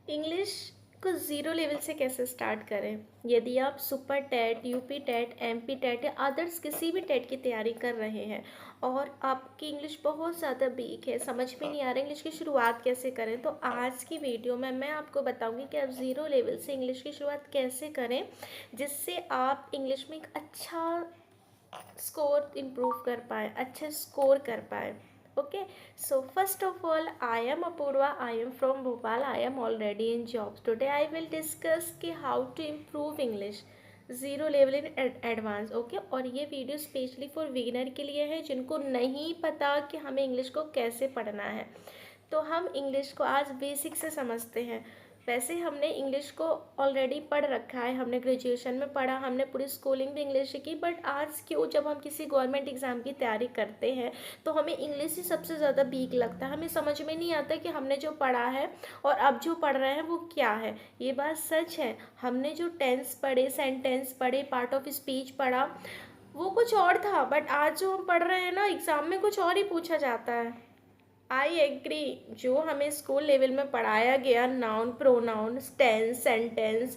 English को zero level से कैसे स्टार्ट करें। यदि आप super TET, UP TET, MP TET या अदर्स किसी भी टेट की तैयारी कर रहे हैं और आपकी इंग्लिश बहुत ज़्यादा वीक है, समझ में नहीं आ रहा इंग्लिश की शुरुआत कैसे करें, तो आज की वीडियो में मैं आपको बताऊंगी कि आप ज़ीरो लेवल से इंग्लिश की शुरुआत कैसे करें, जिससे आप इंग्लिश में एक अच्छा स्कोर इम्प्रूव कर पाए, अच्छे स्कोर कर पाए। Okay, so first of all, I am Apurva. I am from Bhopal. I am already in jobs. Today I will discuss कि how to improve English zero level in advance. Okay, और ये video specially for beginner के लिए है जिनको नहीं पता कि हमें इंग्लिश को कैसे पढ़ना है। तो हम इंग्लिश को आज बेसिक से समझते हैं। वैसे हमने इंग्लिश को ऑलरेडी पढ़ रखा है, हमने ग्रेजुएशन में पढ़ा, हमने पूरी स्कूलिंग भी इंग्लिश की, बट आज क्यों जब हम किसी गवर्नमेंट एग्ज़ाम की तैयारी करते हैं तो हमें इंग्लिश ही सबसे ज़्यादा वीक लगता है। हमें समझ में नहीं आता कि हमने जो पढ़ा है और अब जो पढ़ रहे हैं वो क्या है। ये बात सच है, हमने जो टेंस पढ़े, सेंटेंस पढ़े, पार्ट ऑफ स्पीच पढ़ा, वो कुछ और था, बट आज जो हम पढ़ रहे हैं ना, एग्ज़ाम में कुछ और ही पूछा जाता है। आई एग्री, जो हमें स्कूल लेवल में पढ़ाया गया, noun, pronoun, tense, sentence,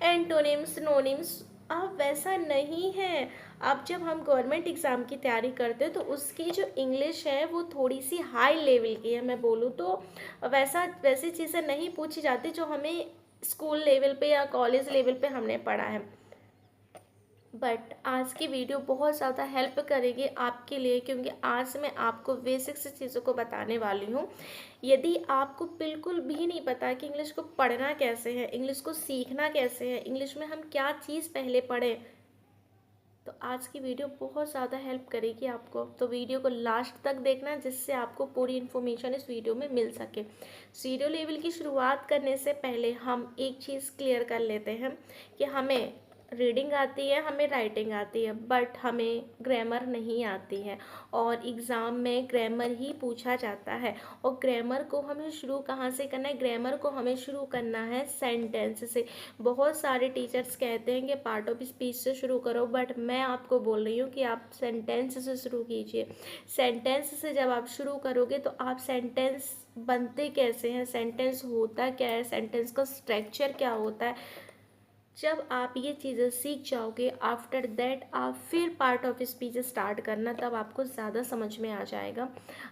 antonyms, synonyms, अब वैसा नहीं है। अब जब हम गवर्नमेंट एग्ज़ाम की तैयारी करते हैं तो उसकी जो इंग्लिश है वो थोड़ी सी हाई लेवल की है। मैं बोलूँ तो वैसी चीज़ें नहीं पूछी जाती जो हमें स्कूल लेवल पे या कॉलेज लेवल पे हमने पढ़ा है। बट आज की वीडियो बहुत ज़्यादा हेल्प करेगी आपके लिए, क्योंकि आज मैं आपको बेसिक से चीज़ों को बताने वाली हूँ। यदि आपको बिल्कुल भी नहीं पता कि इंग्लिश को पढ़ना कैसे है, इंग्लिश को सीखना कैसे है, इंग्लिश में हम क्या चीज़ पहले पढ़ें, तो आज की वीडियो बहुत ज़्यादा हेल्प करेगी आपको। तो वीडियो को लास्ट तक देखना, जिससे आपको पूरी इन्फॉर्मेशन इस वीडियो में मिल सके। ज़ीरो लेवल की शुरुआत करने से पहले हम एक चीज़ क्लियर कर लेते हैं कि हमें रीडिंग आती है, हमें राइटिंग आती है, बट हमें ग्रामर नहीं आती है। और एग्ज़ाम में ग्रामर ही पूछा जाता है। और ग्रामर को हमें शुरू कहाँ से करना है? ग्रामर को हमें शुरू करना है सेंटेंस से। बहुत सारे टीचर्स कहते हैं कि पार्ट ऑफ स्पीच से शुरू करो, बट मैं आपको बोल रही हूँ कि आप सेंटेंस से शुरू कीजिए। सेंटेंस से जब आप शुरू करोगे तो आप सेंटेंस बनते कैसे हैं, सेंटेंस होता क्या है, सेंटेंस का स्ट्रक्चर क्या होता है, जब आप ये चीज़ें सीख जाओगे, आफ्टर दैट आप फिर पार्ट ऑफ स्पीच स्टार्ट करना, तब आपको ज़्यादा समझ में आ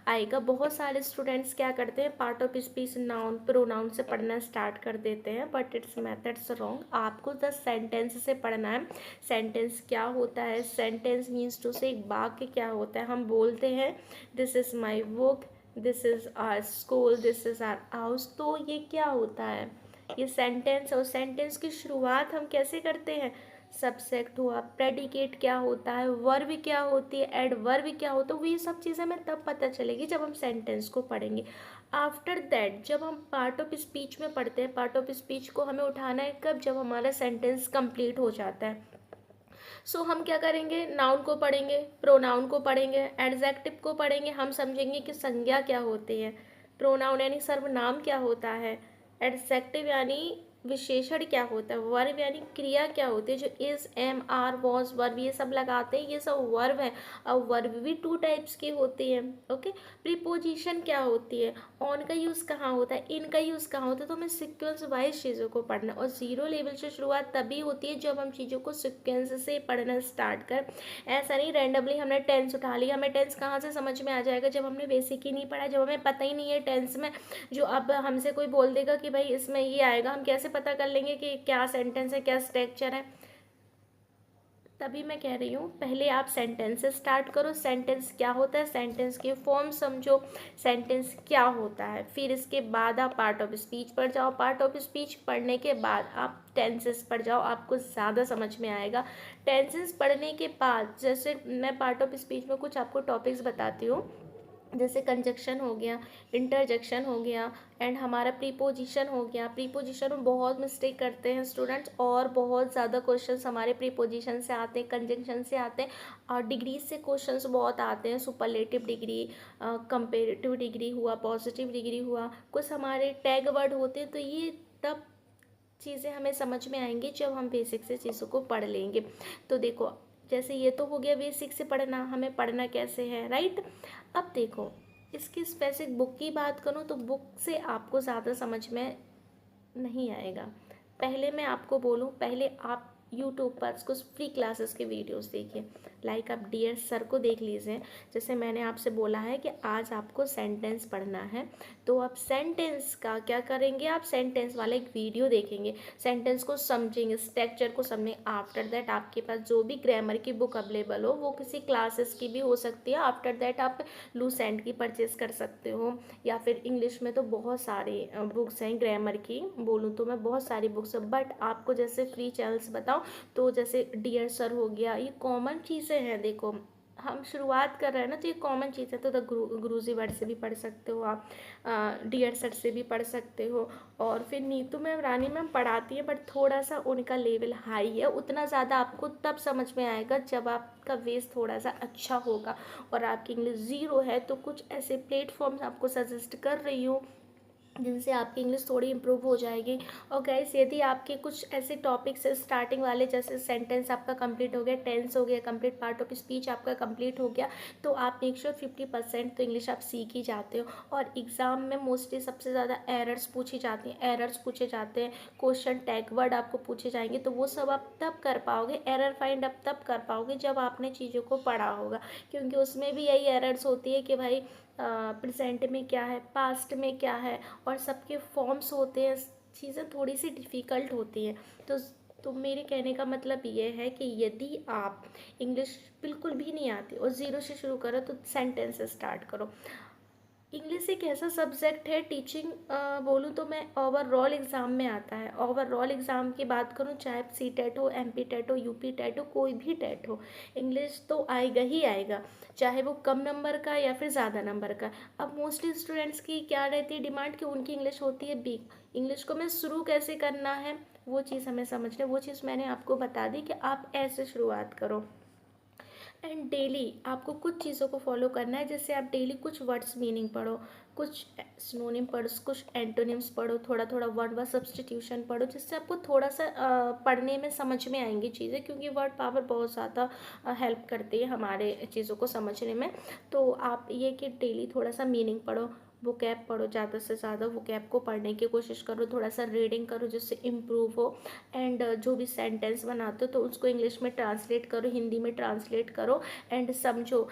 आएगा। बहुत सारे स्टूडेंट्स क्या करते हैं, part of speech noun, pronoun से पढ़ना स्टार्ट कर देते हैं, बट इट्स मेथड्स रॉन्ग। आपको द सेंटेंस से पढ़ना है। सेंटेंस क्या होता है? सेंटेंस मीन्स टू से एक वाक्य क्या होता है। हम बोलते हैं this is my book, this is our school, this is our house, तो ये क्या होता है? ये सेंटेंस। और सेंटेंस की शुरुआत हम कैसे करते हैं? सब्जेक्ट हुआ, प्रेडिकेट क्या होता है, वर्ब क्या होती है, एडवर्ब क्या होता है, वो ये सब चीज़ें हमें तब पता चलेगी जब हम सेंटेंस को पढ़ेंगे। आफ्टर दैट जब हम पार्ट ऑफ स्पीच में पढ़ते हैं, पार्ट ऑफ स्पीच को हमें उठाना है कब? जब हमारा सेंटेंस कंप्लीट हो जाता है। सो हम क्या करेंगे? नाउन को पढ़ेंगे, प्रोनाउन को पढ़ेंगे, एडजेक्टिव को पढ़ेंगे। हम समझेंगे कि संज्ञा क्या होती है, प्रोनाउन यानी सर्वनाम क्या होता है, एडजेक्टिव यानी विशेषण क्या होता है, वर्ब यानी क्रिया क्या होती है, जो is, am, are, was, verb ये सब लगाते हैं, ये सब वर्ब है। और वर्ब भी टू टाइप्स की होती है। ओके, प्रीपोजिशन क्या होती है, ऑन का यूज़ कहाँ होता है, इन का यूज़ कहाँ होता है। तो हमें सिक्वेंस वाइज चीज़ों को पढ़ना, और ज़ीरो लेवल से शुरुआत तभी होती है जब हम चीज़ों को सिक्वेंस से पढ़ना स्टार्ट कर। ऐसा नहीं रैंडमली हमने टेंस उठा लिया। हमें टेंस कहाँ से समझ में आ जाएगा जब हमने बेसिक ही नहीं पढ़ा, जब हमें पता ही नहीं है टेंस में। जो अब हमसे कोई बोल देगा कि भाई इसमें ये आएगा, हम कैसे पता कर लेंगे कि क्या सेंटेंस है, क्या स्ट्रक्चर है? तभी मैं कह रही हूँ पहले आप सेंटेंस से स्टार्ट करो। सेंटेंस क्या होता है, सेंटेंस के फॉर्म समझो, सेंटेंस क्या होता है, फिर इसके बाद आप पार्ट ऑफ स्पीच पढ़ जाओ। पार्ट ऑफ स्पीच पढ़ने के बाद आप टेंसेस पढ़ जाओ, आपको ज़्यादा समझ में आएगा। टेंसेस पढ़ने के बाद जैसे मैं पार्ट ऑफ स्पीच में कुछ आपको टॉपिक्स बताती हूँ, जैसे कंजक्शन हो गया, इंटरजेक्शन हो गया, एंड हमारा प्रीपोजिशन हो गया। प्रीपोजिशन में बहुत मिस्टेक करते हैं स्टूडेंट्स, और बहुत ज़्यादा क्वेश्चंस हमारे प्रीपोजिशन से आते हैं, कंजक्शन से आते हैं, और डिग्री से क्वेश्चंस बहुत आते हैं। सुपरलेटिव डिग्री, कंपेरेटिव डिग्री हुआ, पॉजिटिव डिग्री हुआ, कुछ हमारे टैग वर्ड होते हैं। तो ये तब चीज़ें हमें समझ में आएंगी जब हम बेसिक से चीज़ों को पढ़ लेंगे। तो देखो, जैसे ये तो हो गया बेसिक से पढ़ना, हमें पढ़ना कैसे है, राइट। अब देखो, इसकी स्पेसिफिक बुक की बात करूँ तो बुक से आपको ज़्यादा समझ में नहीं आएगा। पहले मैं आपको बोलूँ, पहले आप यूट्यूब पर कुछ फ्री क्लासेस के वीडियोस देखिए। लाइक आप डियर सर को देख लीजिए। जैसे मैंने आपसे बोला है कि आज आपको सेंटेंस पढ़ना है, तो आप सेंटेंस का क्या करेंगे, आप सेंटेंस वाला एक वीडियो देखेंगे, सेंटेंस को समझेंगे, स्ट्रक्चर को समझेंगे। आफ्टर दैट आपके पास जो भी ग्रामर की बुक अवेलेबल हो, वो किसी क्लासेस की भी हो सकती है। आफ्टर दैट आप लूसेंट की परचेज कर सकते हो, या फिर इंग्लिश में तो बहुत सारी बुक्स हैं ग्रामर की, बोलूँ तो मैं बहुत सारी बुक्स हैं। बट आपको जैसे फ्री चैनल्स बताऊँ तो जैसे डियर सर हो गया, ये कॉमन चीज़ें हैं। देखो हम शुरुआत कर रहे हैं ना, तो ये कॉमन चीज़ है। तो द गुरुजी वर्ड से भी पढ़ सकते हो आप, डियर सर से भी पढ़ सकते हो। और फिर नीतू मैम, रानी मैम पढ़ाती है, बट थोड़ा सा उनका लेवल हाई है। उतना ज़्यादा आपको तब समझ में आएगा जब आपका बेस थोड़ा सा अच्छा होगा। और आपकी इंग्लिश ज़ीरो है, तो कुछ ऐसे प्लेटफॉर्म्स आपको सजेस्ट कर रही हूँ जिनसे आपकी इंग्लिश थोड़ी इम्प्रूव हो जाएगी। और गाइस, यदि आपके कुछ ऐसे टॉपिक्स है स्टार्टिंग वाले, जैसे सेंटेंस आपका कंप्लीट हो गया, टेंस हो गया कंप्लीट, पार्ट ऑफ स्पीच आपका कंप्लीट हो गया, तो आप मेक श्योर 50% तो इंग्लिश आप सीख ही जाते हो। और एग्ज़ाम में मोस्टली सबसे ज़्यादा एरर्स पूछी जाती हैं, एरर्स पूछे जाते हैं, क्वेश्चन टैग वर्ड आपको पूछे जाएंगे, तो वो सब आप तब कर पाओगे, एरर फाइंड आप तब कर पाओगे जब आपने चीज़ों को पढ़ा होगा। क्योंकि उसमें भी यही एरर्स होती है कि भाई प्रेजेंट में क्या है, पास्ट में क्या है, और सबके फॉर्म्स होते हैं, चीज़ें थोड़ी सी डिफ़िकल्ट होती हैं। तो मेरे कहने का मतलब ये है कि यदि आप इंग्लिश बिल्कुल भी नहीं आती और ज़ीरो से शुरू करो, तो सेंटेंस से स्टार्ट करो। इंग्लिश एक ऐसा सब्जेक्ट है, टीचिंग बोलूँ तो मैं ओवरऑल एग्ज़ाम में आता है। ओवरऑल एग्ज़ाम की बात करूँ, चाहे सी टेट हो, MP टेट हो, UP टेट हो, कोई भी टेट हो, इंग्लिश तो आएगा ही आएगा, चाहे वो कम नंबर का या फिर ज़्यादा नंबर का। अब मोस्टली स्टूडेंट्स की क्या रहती है डिमांड, कि उनकी इंग्लिश होती है वीक। इंग्लिश को मैं शुरू कैसे करना है, वो चीज़ हमें समझना है। वो चीज़ मैंने आपको बता दी कि आप ऐसे शुरुआत करो। एंड डेली आपको कुछ चीज़ों को फॉलो करना है। जैसे आप डेली कुछ वर्ड्स मीनिंग पढ़ो, कुछ सिनोनिम पढ़ो, कुछ एंटोनिम्स पढ़ो, थोड़ा थोड़ा वर्ड व सब्स्टिट्यूशन पढ़ो, जिससे आपको थोड़ा सा पढ़ने में समझ में आएंगी चीज़ें। क्योंकि वर्ड पावर बहुत ज़्यादा हेल्प करती है हमारे चीज़ों को समझने में। तो आप ये कि डेली थोड़ा सा मीनिंग पढ़ो, वोकैब पढ़ो, ज़्यादा से ज़्यादा वोकैब को पढ़ने की कोशिश करो, थोड़ा सा रीडिंग करो जिससे इम्प्रूव हो। एंड जो भी सेंटेंस बनाते हो तो उसको इंग्लिश में ट्रांसलेट करो, हिंदी में ट्रांसलेट करो, एंड समझो।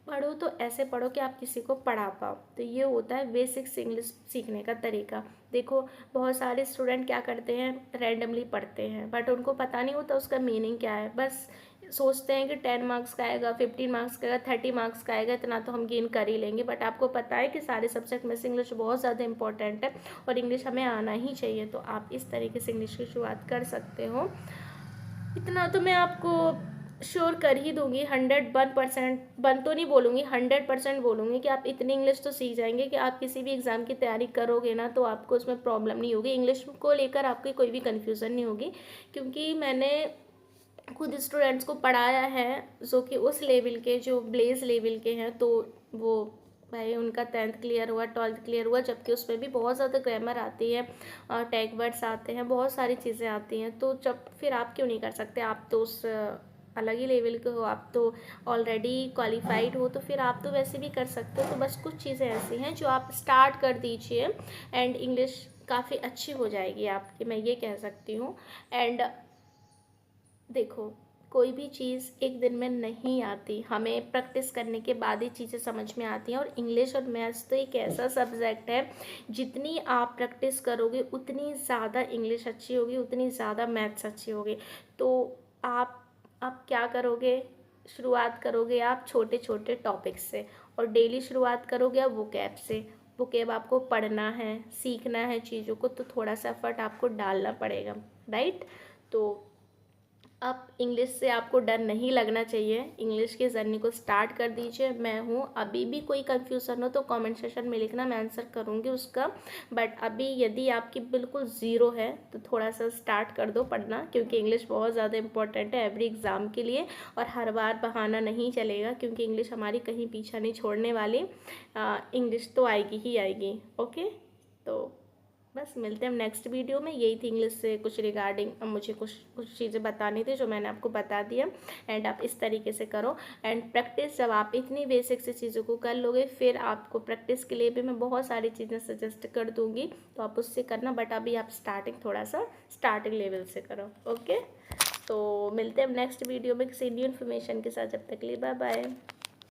पढ़ो तो ऐसे पढ़ो कि आप किसी को पढ़ा पाओ। तो ये होता है बेसिक्स इंग्लिश सीखने का तरीका। देखो बहुत सारे स्टूडेंट क्या करते हैं, रैंडमली पढ़ते हैं, बट उनको पता नहीं होता उसका मीनिंग क्या है। बस सोचते हैं कि 10 मार्क्स का आएगा, 15 मार्क्स का आएगा, 30 मार्क्स का आएगा, इतना तो हम गेन कर ही लेंगे। बट आपको पता है कि सारे सब्जेक्ट में से इंग्लिश बहुत ज़्यादा इंपॉर्टेंट है, और इंग्लिश हमें आना ही चाहिए। तो आप इस तरीके से इंग्लिश की शुरुआत कर सकते हो। इतना तो मैं आपको श्योर कर ही दूंगी, 101%, वन तो नहीं बोलूँगी, 100% बोलूँगी कि आप इतनी इंग्लिश तो सीख जाएंगे कि आप किसी भी एग्ज़ाम की तैयारी करोगे ना, तो आपको उसमें प्रॉब्लम नहीं होगी। इंग्लिश को लेकर आपकी कोई भी कन्फ्यूज़न नहीं होगी। क्योंकि मैंने खुद स्टूडेंट्स को पढ़ाया है जो कि उस लेवल के, जो ब्लेज लेवल के हैं, तो वो भाई उनका 10th क्लियर हुआ, 12th क्लियर हुआ, जबकि उसमें भी बहुत ज़्यादा ग्रामर आती है, टैग वर्ड्स आते हैं, बहुत सारी चीज़ें आती हैं। तो जब फिर आप क्यों नहीं कर सकते, आप तो उस अलग ही लेवल के हो, आप तो ऑलरेडी क्वालिफाइड हो, तो फिर आप तो वैसे भी कर सकते हो। तो बस कुछ चीज़ें ऐसी हैं जो आप स्टार्ट कर दीजिए, एंड इंग्लिश काफ़ी अच्छी हो जाएगी आपकी, मैं ये कह सकती हूँ। एंड देखो कोई भी चीज़ एक दिन में नहीं आती, हमें प्रैक्टिस करने के बाद ही चीज़ें समझ में आती हैं। और इंग्लिश और मैथ्स तो एक ऐसा सब्जेक्ट है, जितनी आप प्रैक्टिस करोगे उतनी ज़्यादा इंग्लिश अच्छी होगी, उतनी ज़्यादा मैथ्स अच्छी होगी। तो आप क्या करोगे, शुरुआत करोगे आप छोटे छोटे टॉपिक्स से, और डेली शुरुआत करोगे आप वोकैब से। वोकैब आपको पढ़ना है, सीखना है चीज़ों को, तो थोड़ा सा एफर्ट आपको डालना पड़ेगा, राइट। तो अब इंग्लिश से आपको डर नहीं लगना चाहिए, इंग्लिश की जर्नी को स्टार्ट कर दीजिए। मैं हूँ, अभी भी कोई कन्फ्यूज़न हो तो कमेंट सेक्शन में लिखना, मैं आंसर करूँगी उसका। बट अभी यदि आपकी बिल्कुल ज़ीरो है तो थोड़ा सा स्टार्ट कर दो पढ़ना, क्योंकि इंग्लिश बहुत ज़्यादा इंपॉर्टेंट है एवरी एग्ज़ाम के लिए। और हर बार बहाना नहीं चलेगा, क्योंकि इंग्लिश हमारी कहीं पीछा नहीं छोड़ने वाली। इंग्लिश तो आएगी ही आएगी। ओके, तो बस मिलते हैं हम नेक्स्ट वीडियो में। यही थी इंग्लिश से कुछ रिगार्डिंग, मुझे कुछ कुछ चीज़ें बतानी थी जो मैंने आपको बता दिया। एंड आप इस तरीके से करो। एंड प्रैक्टिस, जब आप इतनी बेसिक से चीज़ों को कर लोगे, फिर आपको प्रैक्टिस के लिए भी मैं बहुत सारी चीज़ें सजेस्ट कर दूँगी, तो आप उससे करना। बट अभी आप स्टार्टिंग थोड़ा सा स्टार्टिंग लेवल से करो। ओके, तो मिलते हैं हम नेक्स्ट वीडियो में किसी न्यू इन्फॉर्मेशन के साथ। जब तक के लिए बाय बाय।